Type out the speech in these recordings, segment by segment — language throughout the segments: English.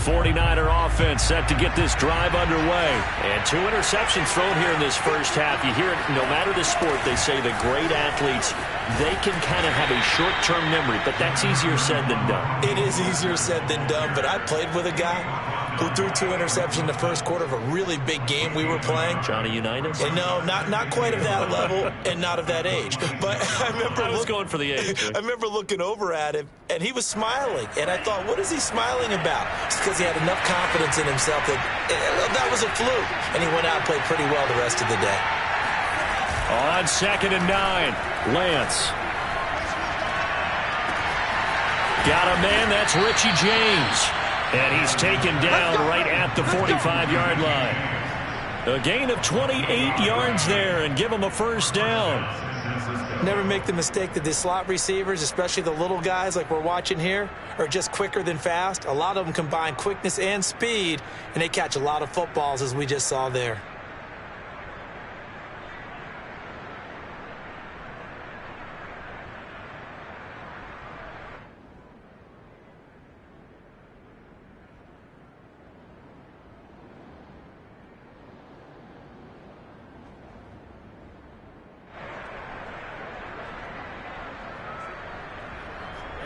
49er offense set to get this drive underway. And 2 interceptions thrown here in this first half. You hear it, no matter the sport, they say the great athletes, they can kind of have a short-term memory, but that's easier said than done. It is easier said than done, but I played with a guy who threw 2 interceptions in the first quarter of a really big game we were playing. Johnny Unitas? And no, not quite of that level and not of that age. But I was going for the age. I remember looking over at him, and he was smiling. And I thought, what is he smiling about? It's because he had enough confidence in himself that was a fluke. And he went out and played pretty well the rest of the day. On 2nd and 9, Lance. Got a man, that's Richie James. And he's taken down right at the 45-yard line. A gain of 28 yards there and give him a first down. Never make the mistake that the slot receivers, especially the little guys like we're watching here, are just quicker than fast. A lot of them combine quickness and speed, and they catch a lot of footballs, as we just saw there.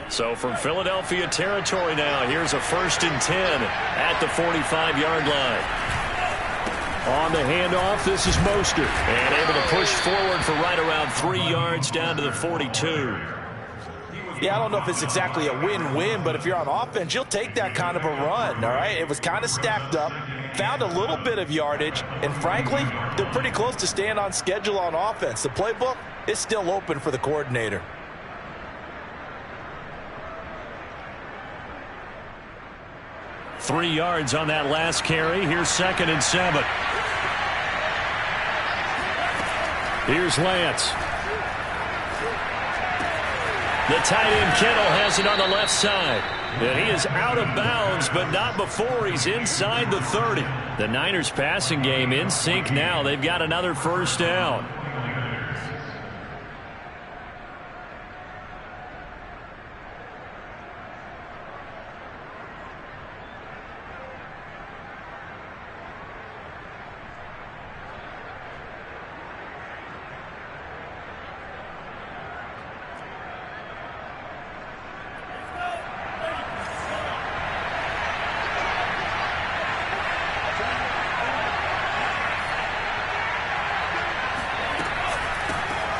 So from Philadelphia territory now, here's a 1st and 10 at the 45-yard line. On the handoff, this is Mostert. And able to push forward for right around 3 yards down to the 42. Yeah, I don't know if it's exactly a win-win, but if you're on offense, you'll take that kind of a run, all right? It was kind of stacked up, found a little bit of yardage, and frankly, they're pretty close to staying on schedule on offense. The playbook is still open for the coordinator. 3 yards on that last carry. Here's 2nd and 7. Here's Lance. The tight end Kittle has it on the left side. And he is out of bounds, but not before he's inside the 30. The Niners passing game in sync now. They've got another first down.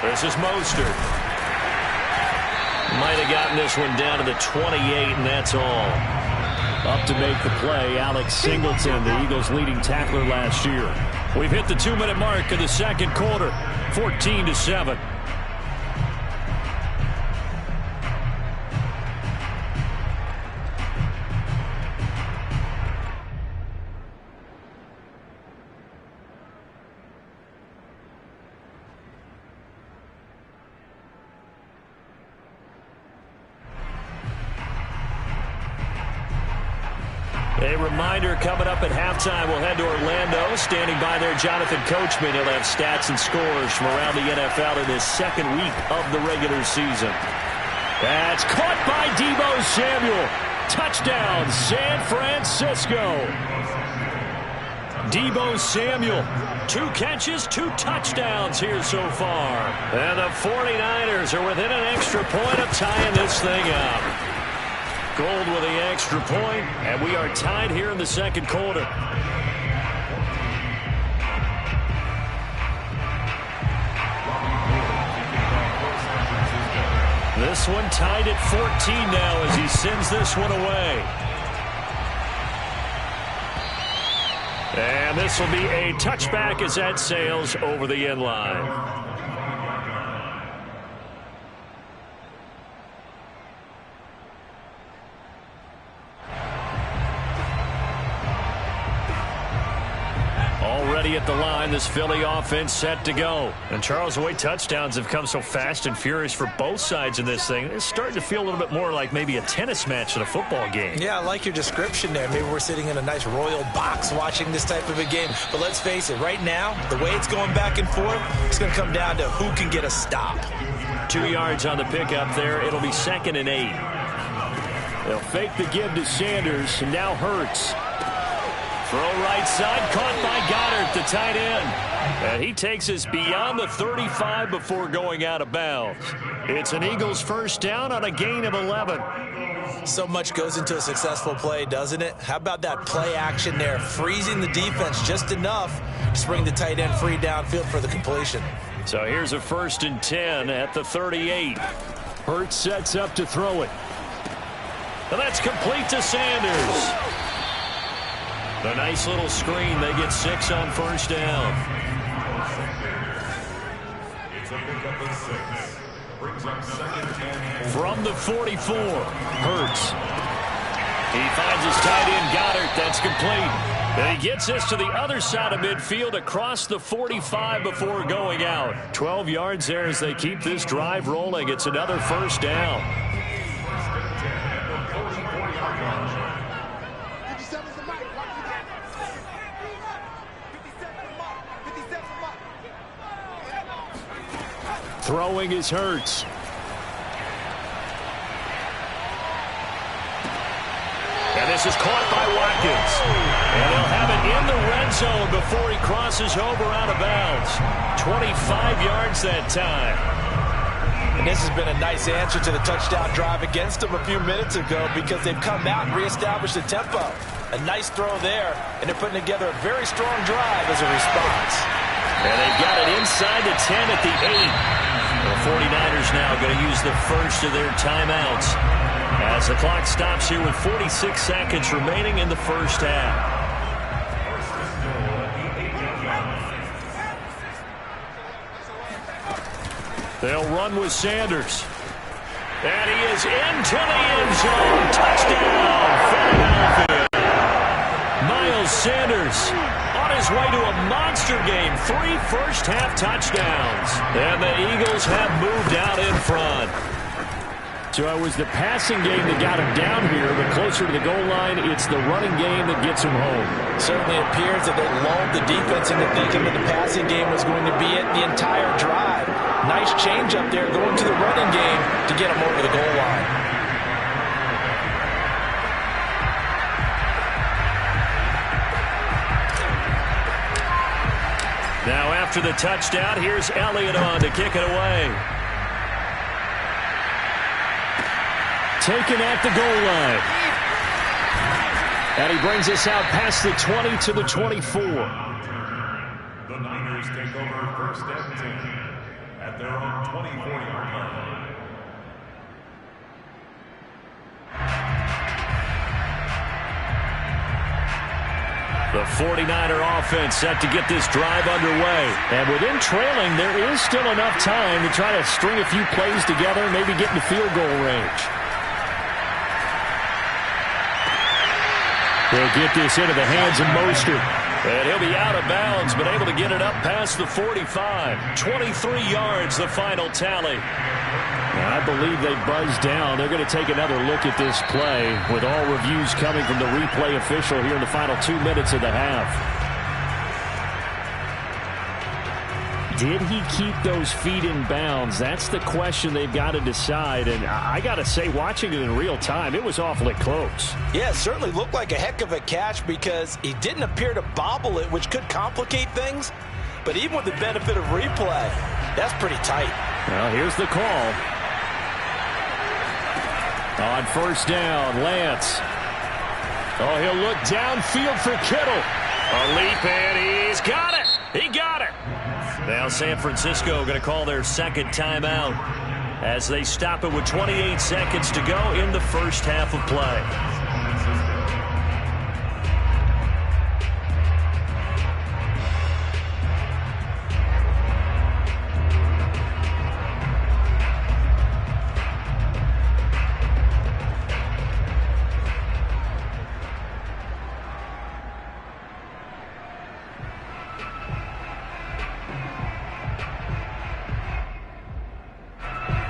This is Mostert. Might have gotten this one down to the 28, and that's all. Up to make the play, Alex Singleton, the Eagles' leading tackler last year. We've hit the 2-minute mark of the second quarter, 14-7. A reminder coming up at halftime, we'll head to Orlando. Standing by there, Jonathan Coachman. He'll have stats and scores from around the NFL in his second week of the regular season. That's caught by Deebo Samuel. Touchdown, San Francisco. Deebo Samuel, 2 catches, 2 touchdowns here so far. And the 49ers are within an extra point of tying this thing up. Gold with the extra point, and we are tied here in the second quarter. This one tied at 14 now as he sends this one away. And this will be a touchback as that sails over the end line. Already at the line, this Philly offense set to go. And Charles, the way touchdowns have come so fast and furious for both sides in this thing, it's starting to feel a little bit more like maybe a tennis match in a football game. Yeah, I like your description there. Maybe we're sitting in a nice royal box watching this type of a game. But let's face it, right now, the way it's going back and forth, it's going to come down to who can get a stop. 2 yards on the pickup there. It'll be 2nd and 8. They'll fake the give to Sanders, and now Hurts. Throw right side, caught by Goddard, the tight end. And he takes us beyond the 35 before going out of bounds. It's an Eagles first down on a gain of 11. So much goes into a successful play, doesn't it? How about that play action there, freezing the defense just enough to bring the tight end free downfield for the completion. So here's a 1st and 10 at the 38. Hurts sets up to throw it. And that's complete to Sanders. A nice little screen. They get 6 on 1st down. From the 44, Hurts. He finds his tight end, Goddard. That's complete. And he gets us to the other side of midfield across the 45 before going out. 12 yards there as they keep this drive rolling. It's another 1st down. Throwing is Hurts. And this is caught by Watkins. And he'll have it in the red zone before he crosses over out of bounds. 25 yards that time. And this has been a nice answer to the touchdown drive against them a few minutes ago because they've come out and reestablished the tempo. A nice throw there, and they're putting together a very strong drive as a response. And they've got it inside the 10 at the 8. The 49ers now going to use the first of their timeouts as the clock stops here with 46 seconds remaining in the first half. They'll run with Sanders. And he is into the end zone. Touchdown, Philadelphia. Miles Sanders on his way to a monster game. 3 first-half touchdowns. And the Eagles have moved out in front. So it was the passing game that got him down here, but closer to the goal line, it's the running game that gets him home. Certainly appears that they lulled the defense into thinking that the passing game was going to be it the entire drive. Nice change up there going to the running game to get him over the goal line. Now after the touchdown, here's Elliott on to kick it away. Taken at the goal line. And he brings us out past the 20 to the 24. The Niners take over 1st and 10 at their own 24-yard line. The 49er offense set to get this drive underway. And within trailing, there is still enough time to try to string a few plays together and maybe get into field goal range. They'll get this into the hands of Mostert. And he'll be out of bounds, but able to get it up past the 45. 23 yards, the final tally. And I believe they buzzed down. They're going to take another look at this play with all reviews coming from the replay official here in the final 2 minutes of the half. Did he keep those feet in bounds? That's the question they've got to decide. And I got to say, watching it in real time, it was awfully close. Yeah, it certainly looked like a heck of a catch because he didn't appear to bobble it, which could complicate things. But even with the benefit of replay, that's pretty tight. Well, here's the call. On 1st down, Lance. Oh, he'll look downfield for Kittle. A leap, and he's got it. He got it. Now San Francisco going to call their second timeout as they stop it with 28 seconds to go in the first half of play.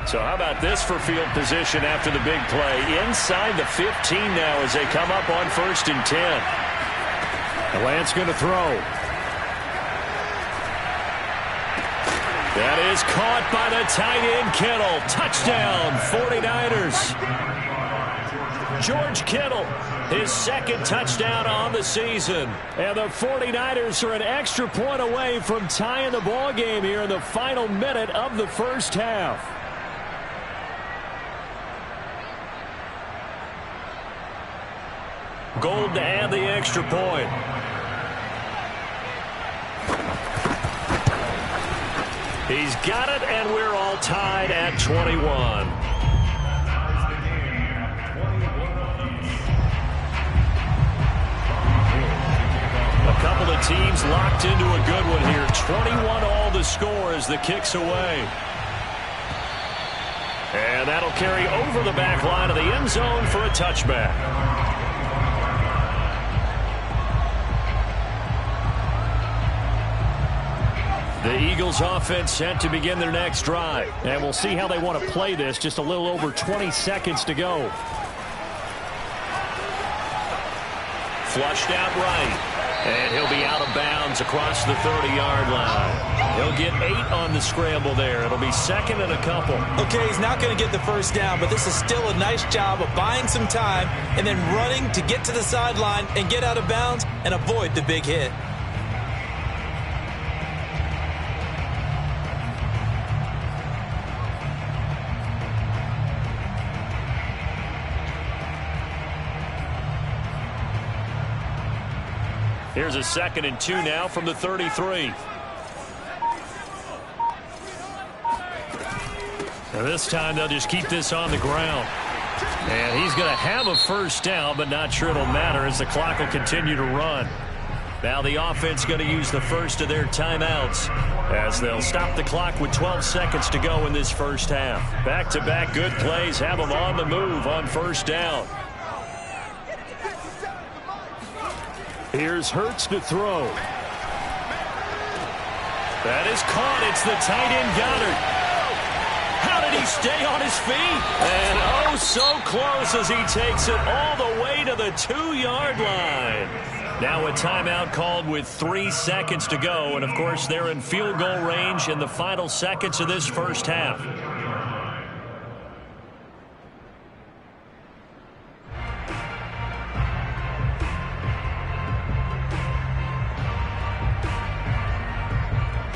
So how about this for field position after the big play? Inside the 15 now as they come up on 1st and 10. Lance going to throw. That is caught by the tight end Kittle. Touchdown, 49ers. George Kittle, his second touchdown on the season. And the 49ers are an extra point away from tying the ball game here in the final minute of the first half. Gold to add the extra point. He's got it, and we're all tied at 21. A couple of teams locked into a good one here. 21 all the score as the kick's away. And that'll carry over the back line of the end zone for a touchback. The Eagles offense set to begin their next drive. And we'll see how they want to play this. Just a little over 20 seconds to go. Flushed out right. And he'll be out of bounds across the 30-yard line. He'll get 8 on the scramble there. It'll be second and a couple. Okay, he's not going to get the first down, but this is still a nice job of buying some time and then running to get to the sideline and get out of bounds and avoid the big hit. Here's a 2nd and 2 now from the 33. Now this time they'll just keep this on the ground. And he's going to have a first down, but not sure it'll matter as the clock will continue to run. Now the offense going to use the first of their timeouts as they'll stop the clock with 12 seconds to go in this first half. Back-to-back good plays have them on the move on first down. Here's Hurts to throw. That is caught. It's the tight end Goddard. How did he stay on his feet? And oh, so close as he takes it all the way to the 2-yard line. Now a timeout called with 3 seconds to go. And, of course, they're in field goal range in the final seconds of this first half.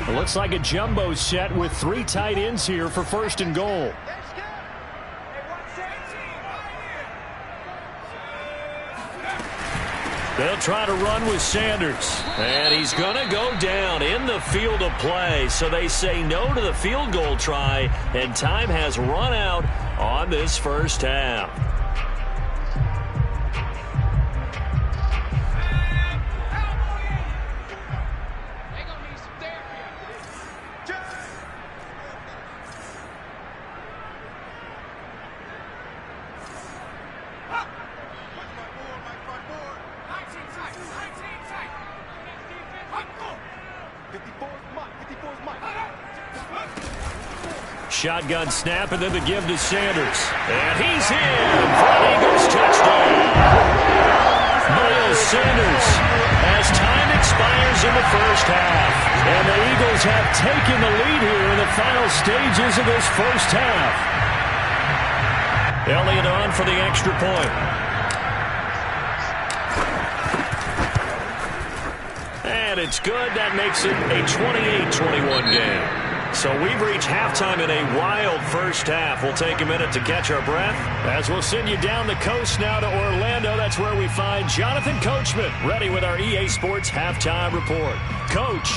It looks like a jumbo set with 3 tight ends here for first and goal. They'll try to run with Sanders. And he's going to go down in the field of play. So they say no to the field goal try, and time has run out on this first half. Shotgun snap, and then the give to Sanders. And he's in for an Eagles touchdown. Miles Sanders as time expires in the first half. And the Eagles have taken the lead here in the final stages of this first half. Elliott on for the extra point. And it's good. That makes it a 28-21 game. So we've reached halftime in a wild first half. We'll take a minute to catch our breath as we'll send you down the coast now to Orlando. That's where we find Jonathan Coachman ready with our EA Sports Halftime Report. Coach.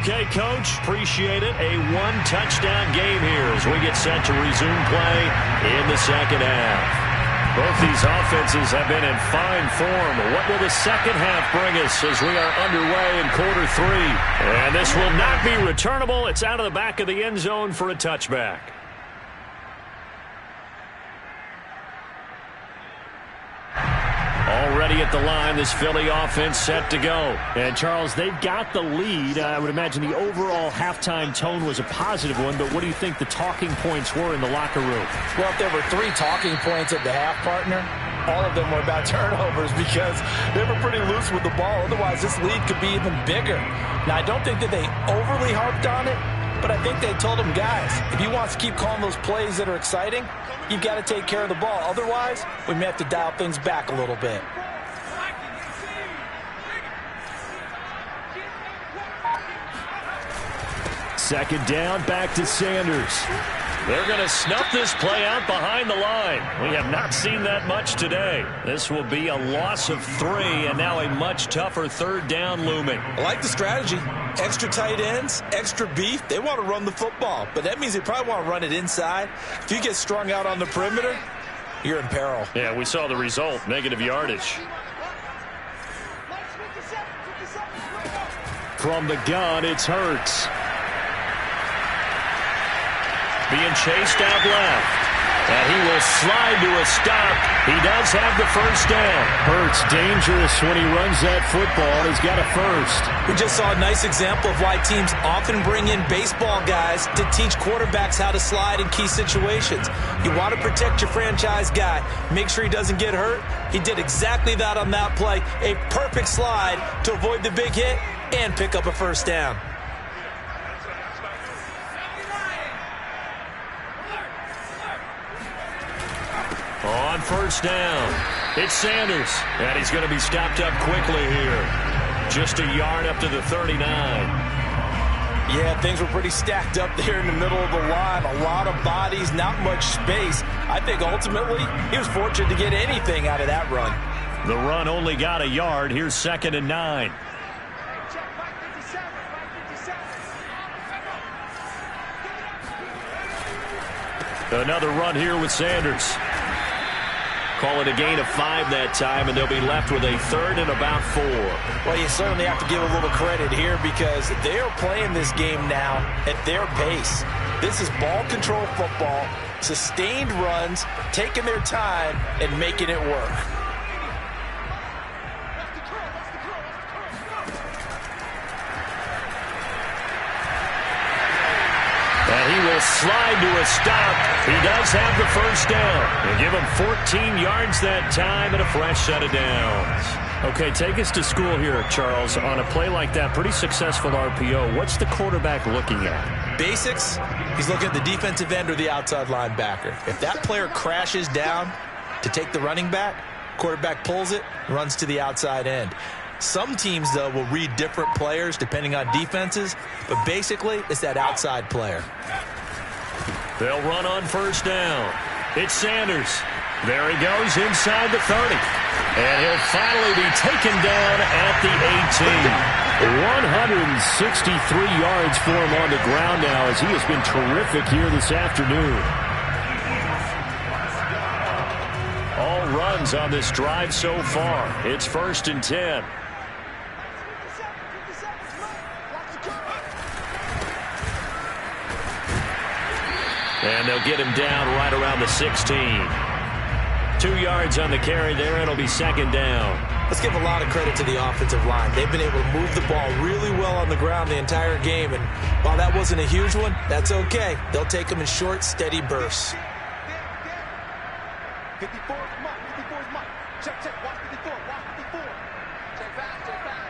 Okay, Coach, appreciate it. A 1-touchdown game here as we get set to resume play in the second half. Both these offenses have been in fine form. What will the second half bring us as we are underway in quarter 3? And this will not be returnable. It's out of the back of the end zone for a touchback. Already at the line, this Philly offense set to go. And, Charles, they've got the lead. I would imagine the overall halftime tone was a positive one, but what do you think the talking points were in the locker room? Well, if there were 3 talking points at the half, partner, all of them were about turnovers because they were pretty loose with the ball. Otherwise, this lead could be even bigger. Now, I don't think that they overly harped on it, but I think they told them, guys, if he wants to keep calling those plays that are exciting, you've got to take care of the ball. Otherwise, we may have to dial things back a little bit. Second down, back to Sanders. They're going to snuff this play out behind the line. We have not seen that much today. This will be a loss of 3, and now a much tougher third down looming. I like the strategy. Extra tight ends, extra beef. They want to run the football, but that means they probably want to run it inside. If you get strung out on the perimeter, you're in peril. Yeah, we saw the result, negative yardage. From the gun, it's Hurts. Being chased out left. And he will slide to a stop. He does have the first down. Hurts dangerous when he runs that football. He's got a first. We just saw a nice example of why teams often bring in baseball guys to teach quarterbacks how to slide in key situations. You want to protect your franchise guy. Make sure he doesn't get hurt. He did exactly that on that play. A perfect slide to avoid the big hit and pick up a first down. On first down, it's Sanders, and he's going to be stopped up quickly here. Just a yard up to the 39. Yeah, things were pretty stacked up there in the middle of the line. A lot of bodies, not much space. I think ultimately he was fortunate to get anything out of that run. The run only got a yard. Here's 2nd and 9. Another run here with Sanders. Call it a gain of 5 that time, and they'll be left with a 3rd and about 4. Well, you certainly have to give a little credit here because they are playing this game now at their pace. This is ball control football, sustained runs, taking their time, and making it work. And he will slide to a stop. He does have the first down. And give him 14 yards that time and a fresh set of downs. Okay, take us to school here, Charles. On a play like that, pretty successful RPO. What's the quarterback looking at? Basics, he's looking at the defensive end or the outside linebacker. If that player crashes down to take the running back, quarterback pulls it, runs to the outside end. Some teams, though, will read different players depending on defenses, but basically it's that outside player. They'll run on first down. It's Sanders. There he goes inside the 30. And he'll finally be taken down at the 18. 163 yards for him on the ground now as he has been terrific here this afternoon. All runs on this drive so far. It's 1st and 10. And they'll get him down right around the 16. 2 yards on the carry there, and it'll be 2nd down. Let's give a lot of credit to the offensive line. They've been able to move the ball really well on the ground the entire game, and while that wasn't a huge one, that's okay. They'll take them in short, steady bursts. 54 is Mike. 54 is Mike. Check, check. Watch 54. Watch 54. Check back. Check back.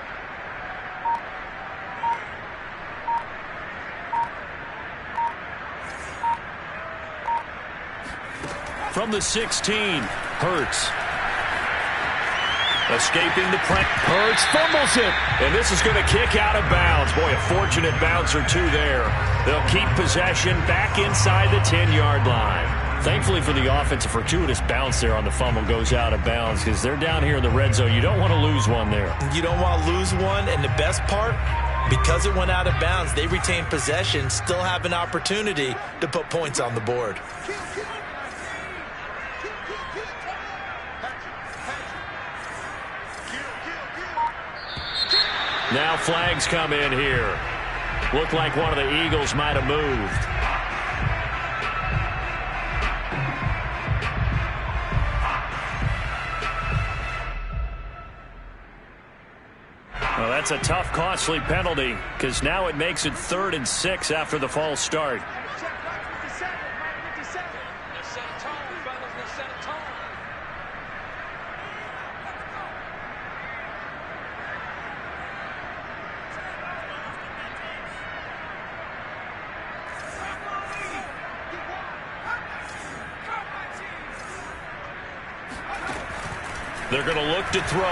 From the 16, Hurts. Escaping the press. Hurts fumbles it. And this is going to kick out of bounds. Boy, a fortunate bounce or two there. They'll keep possession back inside the 10-yard line. Thankfully for the offense, a fortuitous bounce there on the fumble goes out of bounds because they're down here in the red zone. You don't want to lose one there. You don't want to lose one, and the best part, because it went out of bounds, they retain possession, still have an opportunity to put points on the board. Now flags come in here. Looked like one of the Eagles might have moved. Well, that's a tough, costly penalty because now it makes it 3rd and 6 after the false start. They're going to look to throw.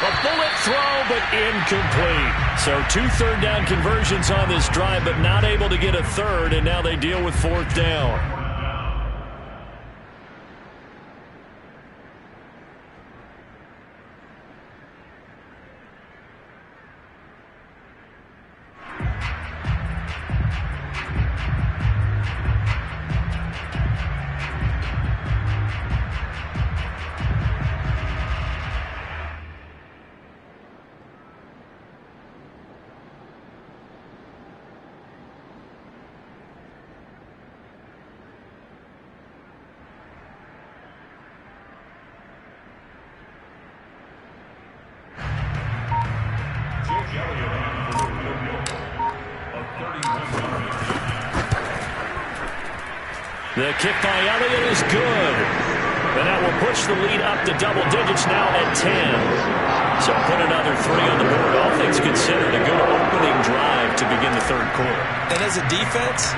A bullet throw, but incomplete. So 2 third-down conversions on this drive, but not able to get a third, and now they deal with 4th down. The kick by Elliott is good. And that will push the lead up to double digits now at 10. So put another 3 on the board. All things considered, a good opening drive to begin the third quarter. And as a defense,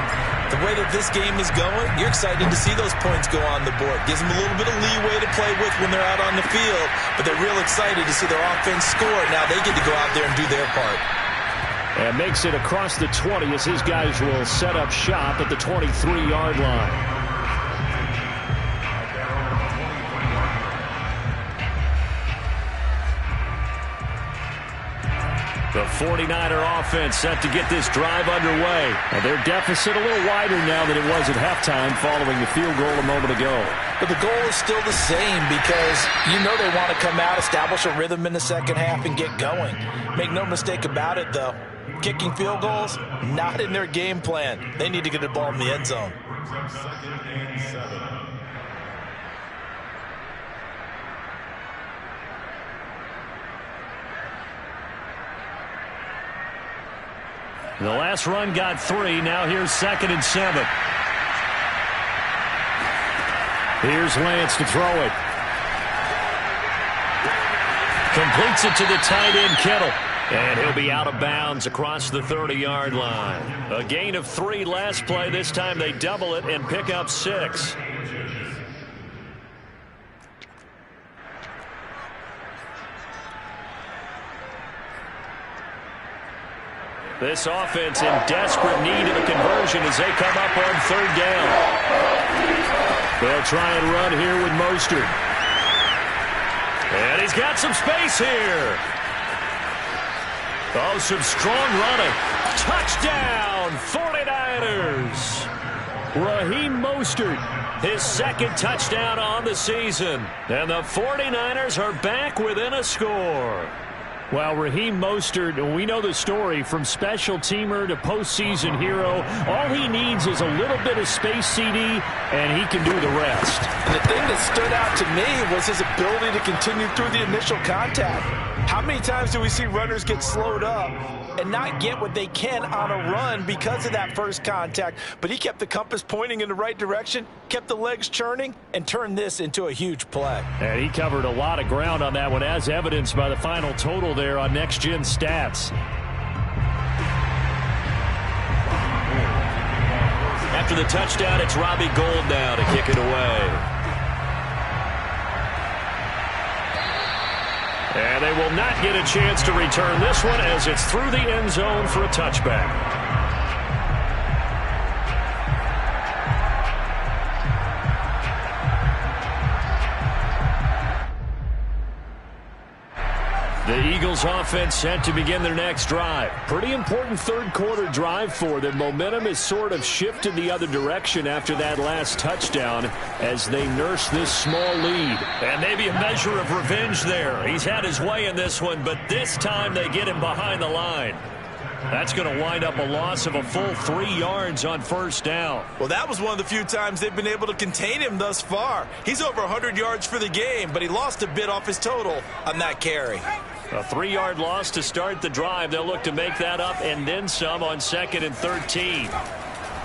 the way that this game is going, you're excited to see those points go on the board. Gives them a little bit of leeway to play with when they're out on the field. But they're real excited to see their offense score. Now they get to go out there and do their part. And makes it across the 20 as his guys will set up shop at the 23-yard line. The 49er offense set to get this drive underway. Now their deficit a little wider now than it was at halftime following the field goal a moment ago. But the goal is still the same because you know they want to come out, establish a rhythm in the second half, and get going. Make no mistake about it, though. Kicking field goals, not in their game plan. They need to get the ball in the end zone. Brings up 2nd and 7. The last run got 3. Now here's 2nd and 7. Here's Lance to throw it. Completes it to the tight end, Kittle. And he'll be out of bounds across the 30-yard line. A gain of 3 last play. This time they double it and pick up 6. This offense in desperate need of a conversion as they come up on 3rd down. They'll try and run here with Mostert. And he's got some space here. Oh, some strong running. Touchdown, 49ers. Raheem Mostert, his 2nd touchdown on the season. And the 49ers are back within a score. Well, Raheem Mostert, we know the story, from special teamer to postseason hero. All he needs is a little bit of space, CD, and he can do the rest. And the thing that stood out to me was his ability to continue through the initial contact. How many times do we see runners get slowed up and not get what they can on a run because of that first contact? But he kept the compass pointing in the right direction, kept the legs churning, and turned this into a huge play. And he covered a lot of ground on that one, as evidenced by the final total there on Next Gen Stats. After the touchdown, it's Robbie Gould now to kick it away. And they will not get a chance to return this one as it's through the end zone for a touchback. The Eagles offense set to begin their next drive. Pretty important third quarter drive for them. Momentum has sort of shifted the other direction after that last touchdown as they nurse this small lead. And maybe a measure of revenge there. He's had his way in this one, but this time they get him behind the line. That's going to wind up a loss of a full 3 yards on 1st down. Well, that was one of the few times they've been able to contain him thus far. He's over 100 yards for the game, but he lost a bit off his total on that carry. A 3-yard loss to start the drive. They'll look to make that up and then some on 2nd and 13.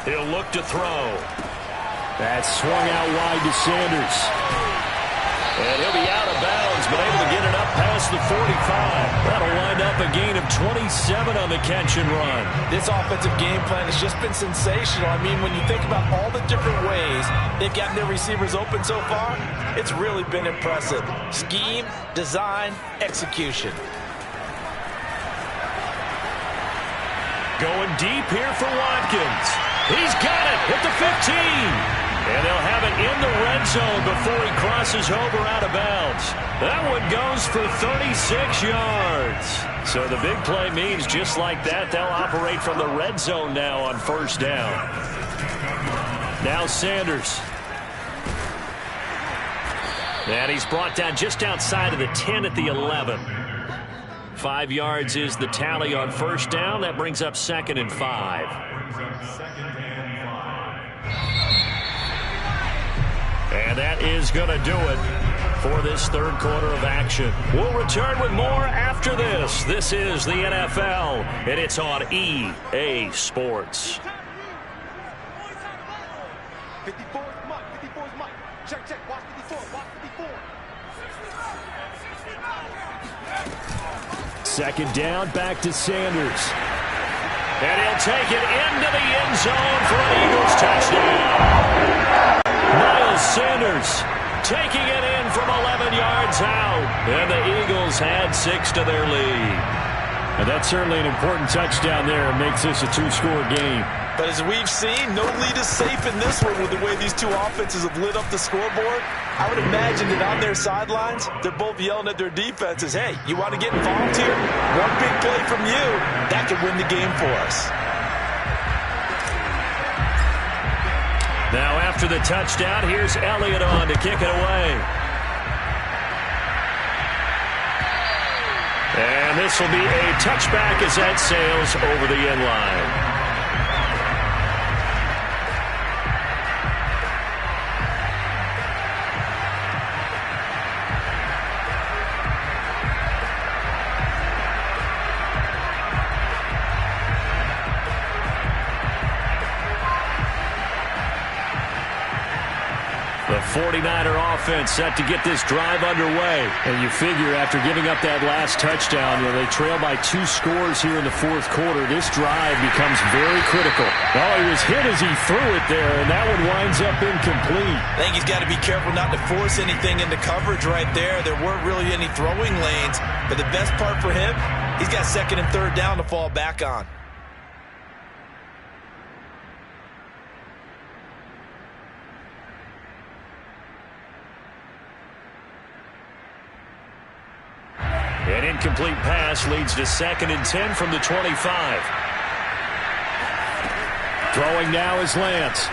He'll look to throw. That's swung out wide to Sanders. And he'll be out of bounds, but able to get it up past across the 45. That'll wind up a gain of 27 on the catch and run. This offensive game plan has just been sensational. I mean, when you think about all the different ways they've gotten their receivers open so far, it's really been impressive. Scheme, design, execution. Going deep here for Watkins. He's got it at the 15. And they'll have it in the red zone before he crosses over out of bounds. That one goes for 36 yards. So the big play means just like that, they'll operate from the red zone now on first down. Now Sanders. And he's brought down just outside of the 10 at the 11. 5 yards is the tally on first down. That brings up 2nd and 5. And that is going to do it for this third quarter of action. We'll return with more after this. This is the NFL, and it's on EA Sports. 54 is Mike. 54 is Mike. Check, check. Watch 54. Watch 54. Second down, back to Sanders. And he'll take it into the end zone for an Eagles touchdown. Miles Sanders taking it in from 11 yards out. And the Eagles add 6 to their lead. And that's certainly an important touchdown there. It makes this a 2-score game. But as we've seen, no lead is safe in this one with the way these two offenses have lit up the scoreboard. I would imagine that on their sidelines, they're both yelling at their defenses, hey, you want to get involved here? One big play from you, that could win the game for us. Now after the touchdown, here's Elliott on to kick it away. And this will be a touchback as that sails over the end line. The 49er offense set to get this drive underway. And you figure after giving up that last touchdown, they trail by 2 scores here in the fourth quarter. This drive becomes very critical. Oh, he was hit as he threw it there, and that one winds up incomplete. I think he's got to be careful not to force anything into coverage right there. There weren't really any throwing lanes. But the best part for him, he's got 2nd and 3rd down to fall back on. An incomplete pass leads to 2nd and 10 from the 25. Throwing now is Lance.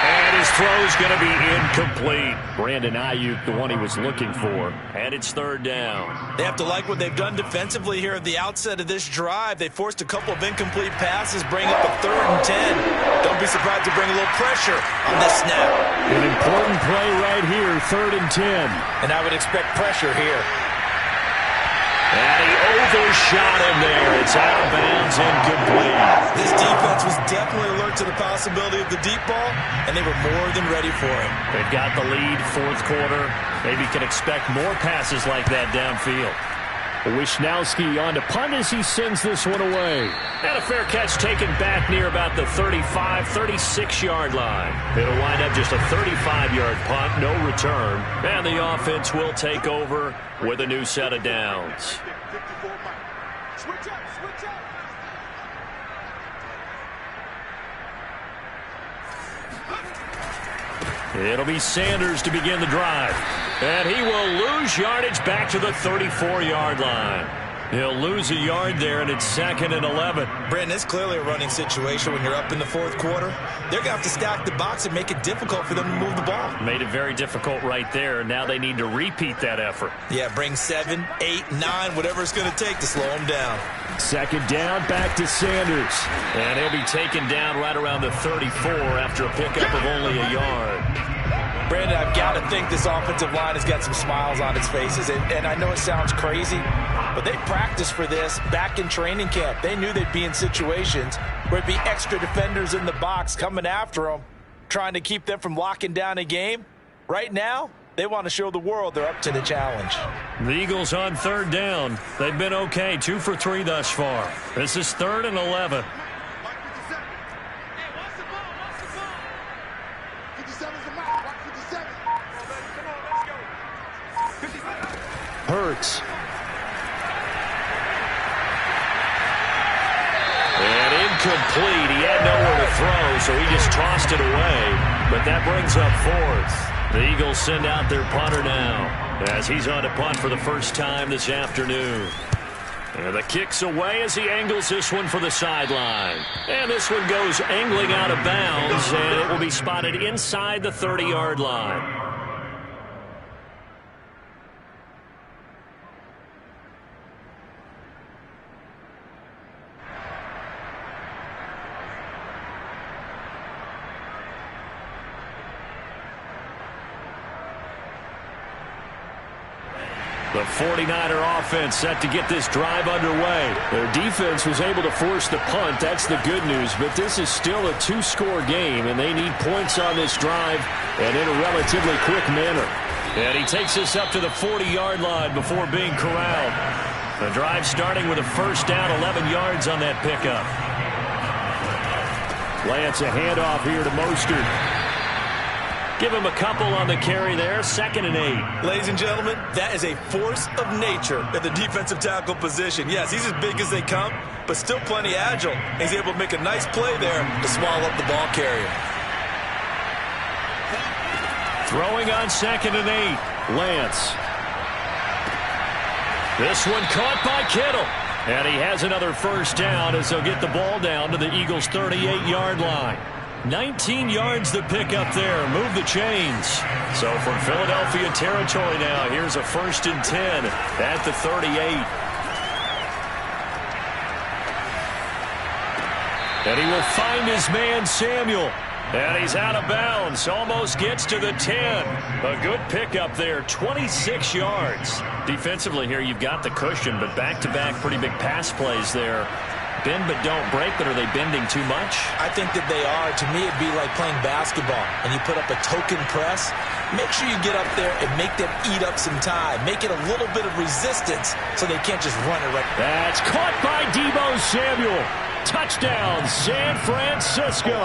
And his throw's going to be incomplete. Brandon Ayuk, the one he was looking for. And it's 3rd down. They have to like what they've done defensively here at the outset of this drive. They forced a couple of incomplete passes, bring up a 3rd and 10. Don't be surprised to bring a little pressure on this snap. An important play right here, 3rd and 10. And I would expect pressure here. And he overshot him there. It's out of bounds, incomplete. This defense was definitely alert to the possibility of the deep ball, and they were more than ready for it. They've got the lead, fourth quarter. Maybe can expect more passes like that downfield. Wishnowski on to punt as he sends this one away. And a fair catch taken back near about the 35, 36-yard line. It'll wind up just a 35-yard punt, no return. And the offense will take over with a new set of downs. 54 Mike. Switch up, switch up. It'll be Sanders to begin the drive. And he will lose yardage back to the 34-yard line. He'll lose a yard there, and it's 2nd and 11. Brandon, it's clearly a running situation when you're up in the fourth quarter. They're going to have to stack the box and make it difficult for them to move the ball. Made it very difficult right there. Now they need to repeat that effort. Yeah, bring 7, 8, 9, whatever it's going to take to slow them down. 2nd down, back to Sanders. And he'll be taken down right around the 34 after a pickup of only a yard. Brandon, I've got to think this offensive line has got some smiles on its faces. And I know it sounds crazy, but they practiced for this back in training camp. They knew they'd be in situations where it'd be extra defenders in the box coming after them, trying to keep them from locking down a game. Right now, They want to show the world they're up to the challenge. The Eagles on third down. They've been okay, 2 for 3 thus far. This is 3rd and 11. Hurts. And incomplete. He had nowhere to throw, so he just tossed it away. But that brings up 4th. The Eagles send out their punter now as he's on to punt for the first time this afternoon. And the kick's away as he angles this one for the sideline. And this one goes angling out of bounds, and it will be spotted inside the 30-yard line. The 49er offense set to get this drive underway. Their defense was able to force the punt. That's the good news. But this is still a 2-score game, and they need points on this drive and in a relatively quick manner. And he takes us up to the 40-yard line before being corralled. The drive starting with a first down, 11 yards on that pickup. Lance a handoff here to Mostert. Give him a couple on the carry there. 2nd and 8. Ladies and gentlemen, that is a force of nature at the defensive tackle position. Yes, he's as big as they come, but still plenty agile. He's able to make a nice play there to swallow up the ball carrier. Throwing on 2nd and 8. Lance. This one caught by Kittle. And he has another first down as they'll get the ball down to the Eagles' 38-yard line. 19 yards to pick up there. Move the chains. So from Philadelphia territory now, here's a 1st and 10 at the 38. And he will find his man Samuel. And he's out of bounds. Almost gets to the 10. A good pickup there. 26 yards. Defensively here, you've got the cushion, but back-to-back pretty big pass plays there. Bend but don't break, but are they bending too much? I think that they are. To me, it'd be like playing basketball, and you put up a token press. Make sure you get up there and make them eat up some time. Make it a little bit of resistance so they can't just run it right. That's caught by Deebo Samuel. Touchdown, San Francisco.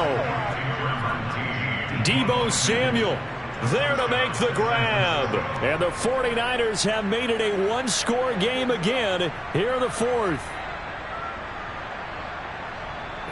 Deebo Samuel there to make the grab. And the 49ers have made it a 1-score game again here in the 4th.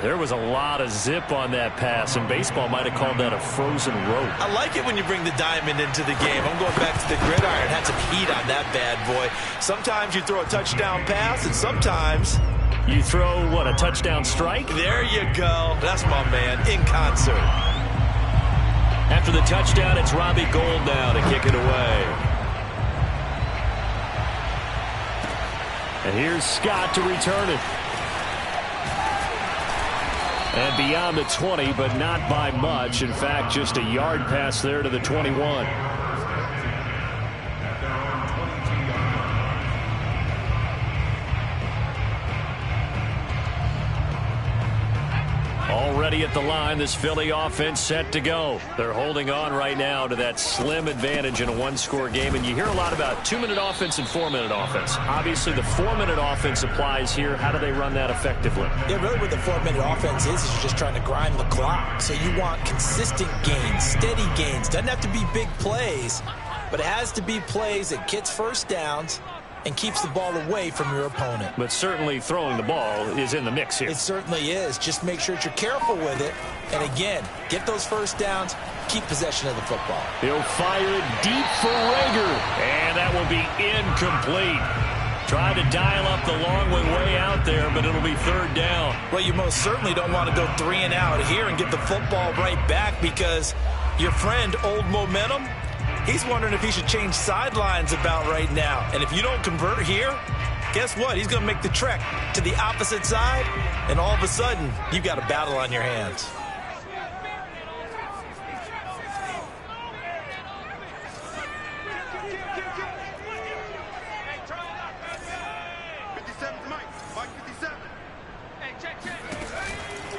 There was a lot of zip on that pass, and baseball might have called that a frozen rope. I like it when you bring the diamond into the game. I'm going back to the gridiron. Had some heat on that bad boy. Sometimes you throw a touchdown pass, and sometimes you throw, what, a touchdown strike? There you go. That's my man, in concert. After the touchdown, it's Robbie Gould now to kick it away. And here's Scott to return it. And beyond the 20, but not by much. In fact, just a yard pass there to the 21. Already at the line, this Philly offense set to go. They're holding on right now to that slim advantage in a 1-score game. And you hear a lot about 2-minute offense and 4-minute offense. Obviously, the 4-minute offense applies here. How do they run that effectively? Yeah, really what the 4-minute offense is you're just trying to grind the clock. So you want consistent gains, steady gains. Doesn't have to be big plays, but it has to be plays that gets first downs and keeps the ball away from your opponent. But certainly throwing the ball is in the mix here. It certainly is. Just make sure that you're careful with it. And again, get those first downs, keep possession of the football. He'll fire it deep for Rager. And that will be incomplete. Try to dial up the long way out there, but it'll be 3rd down. Well, you most certainly don't want to go 3 and out here and get the football right back because your friend, Old Momentum, he's wondering if he should change sidelines about right now. And if you don't convert here, guess what? He's going to make the trek to the opposite side, and all of a sudden, you've got a battle on your hands.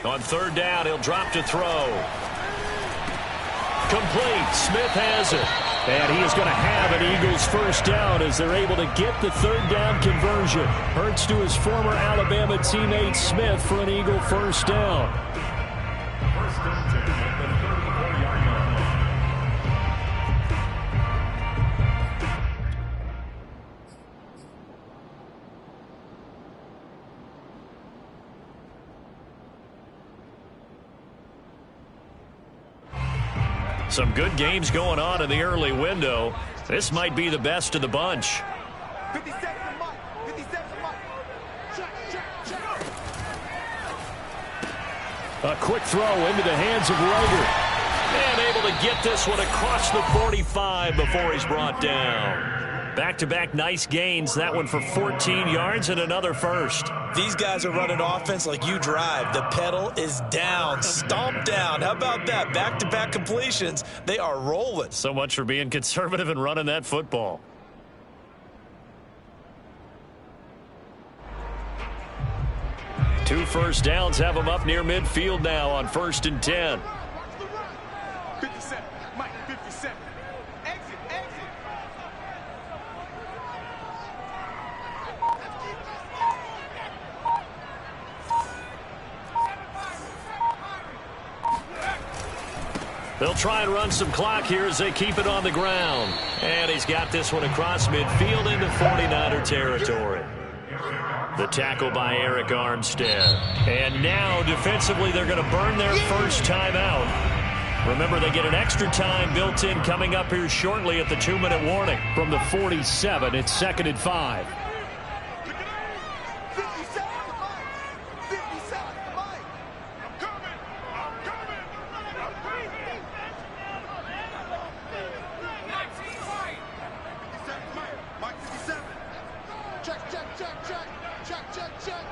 On 3rd down, he'll drop to throw. Complete. Smith has it. And he is going to have an Eagles first down as they're able to get the third down conversion. Hurts to his former Alabama teammate Smith for an Eagle first down. First and 10 at the 34-yard line. Some good games going on in the early window. This might be the best of the bunch. 57 to Mike. 57 to Mike. Check. A quick throw into the hands of Rager. And able to get this one across the 45 before he's brought down. Back-to-back nice gains. That one for 14 yards and another first. These guys are running offense like you drive. The pedal is down, stomped down. How about that? Back-to-back completions. They are rolling. So much for being conservative and running that football. Two first downs have them up near midfield now on 1st and 10. 57. Mike, 57. Exit. They'll try and run some clock here as they keep it on the ground. And he's got this one across midfield into 49er territory. The tackle by Eric Armstead. And now defensively they're going to burn their first timeout. Remember, they get an extra time built in coming up here shortly at the 2-minute warning. From the 47, it's 2nd and 5. 57 to Mike. 57 to Mike. I'm coming. 57 to Mike. 57. Check.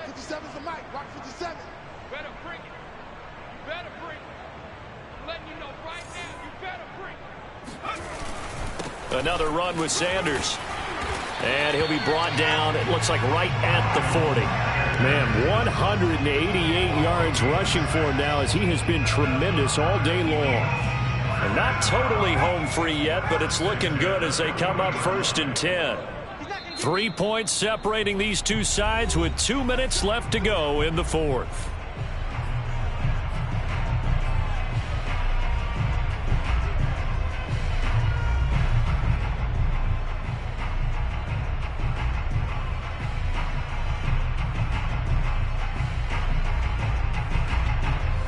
57 to Mike. Rock 57. Better bring it. I'm letting you know right now, you better bring it. Another run with Sanders. And he'll be brought down, it looks like right at the 40. Man, 188 yards rushing for him now as he has been tremendous all day long. And not totally home free yet, but it's looking good as they come up 1st and 10. 3 points separating these two sides with 2 minutes left to go in the 4th.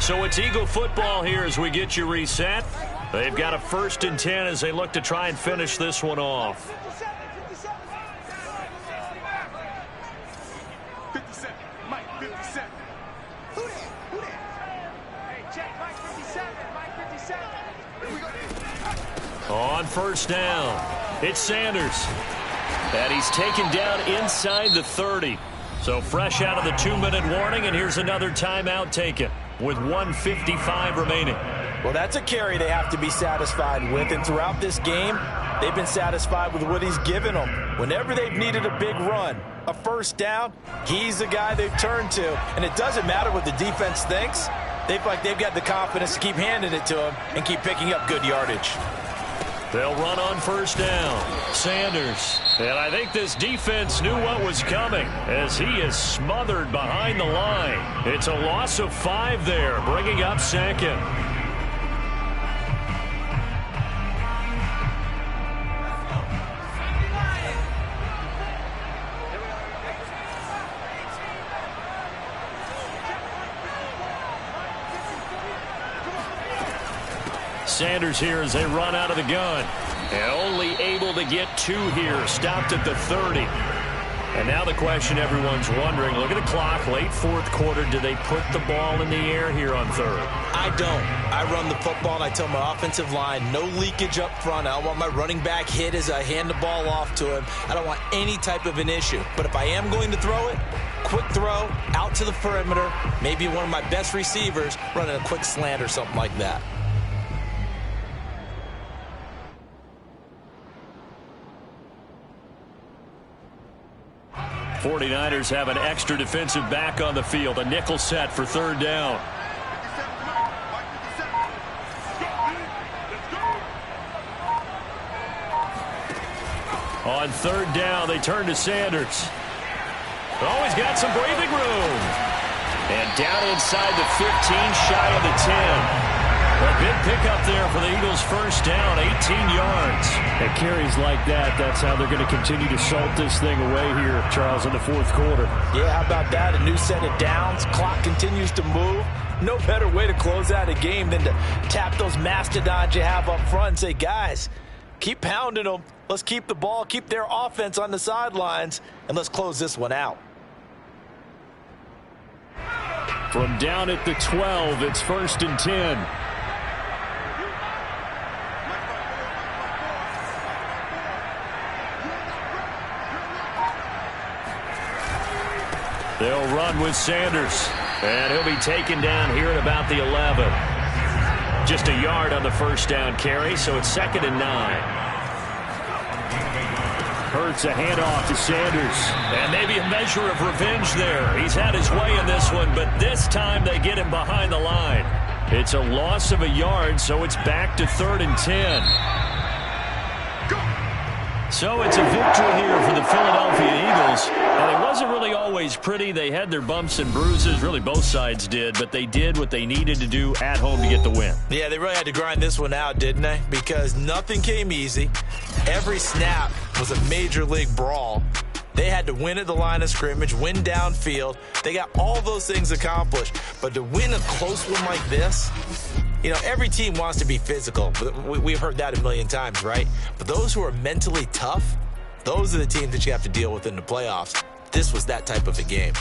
So it's Eagle football here as we get you reset. They've got a 1st and 10 as they look to try and finish this one off. 57. Mike, 57. Who that? Hey, check Mike 57. Mike 57. On 1st down, it's Sanders. And he's taken down inside the 30. So fresh out of the 2-minute warning, and here's another timeout taken with 1:55 remaining. Well, that's a carry they have to be satisfied with, and throughout this game, they've been satisfied with what he's given them. Whenever they've needed a big run, a first down, he's the guy they've turned to. And it doesn't matter what the defense thinks. They've got the confidence to keep handing it to him and keep picking up good yardage. They'll run on 1st down. Sanders. And I think this defense knew what was coming as he is smothered behind the line. It's a loss of 5 there, bringing up 2nd. Sanders here as they run out of the gun. And only able to get 2 here. Stopped at the 30. And now the question everyone's wondering, look at the clock, late 4th quarter. Do they put the ball in the air here on 3rd? I don't. I run the football, and I tell my offensive line, no leakage up front. I don't want my running back hit as I hand the ball off to him. I don't want any type of an issue. But if I am going to throw it, quick throw, out to the perimeter, maybe one of my best receivers running a quick slant or something like that. 49ers have an extra defensive back on the field. A nickel set for 3rd down. On third down, they turn to Sanders. Oh, he's got some breathing room. And down inside the 15, shy of the 10. A big pickup there for the Eagles' first down, 18 yards. And carries like that, that's how they're going to continue to salt this thing away here, Charles, in the fourth quarter. Yeah, how about that? A new set of downs. Clock continues to move. No better way to close out a game than to tap those mastodons you have up front and say, guys, keep pounding them. Let's keep the ball, keep their offense on the sidelines, and let's close this one out. From down at the 12, it's 1st and 10. They'll run with Sanders. And he'll be taken down here at about the 11. Just a yard on the first down carry, so it's 2nd and 9. Hurts a handoff to Sanders. And maybe a measure of revenge there. He's had his way in this one, but this time they get him behind the line. It's a loss of a yard, so it's back to 3rd and 10. So it's a victory here for the Philadelphia Eagles. And it wasn't really always pretty. They had their bumps and bruises. Really, both sides did. But they did what they needed to do at home to get the win. Yeah, they really had to grind this one out, didn't they? Because nothing came easy. Every snap was a major league brawl. They had to win at the line of scrimmage, win downfield. They got all those things accomplished. But to win a close one like this, you know, every team wants to be physical. We've heard that a million times, right? But those who are mentally tough, those are the teams that you have to deal with in the playoffs. This was that type of a game.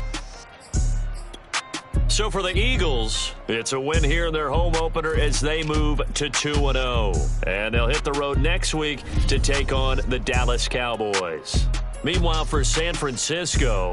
So for the Eagles, it's a win here in their home opener as they move to 2-0. And they'll hit the road next week to take on the Dallas Cowboys. Meanwhile, for San Francisco,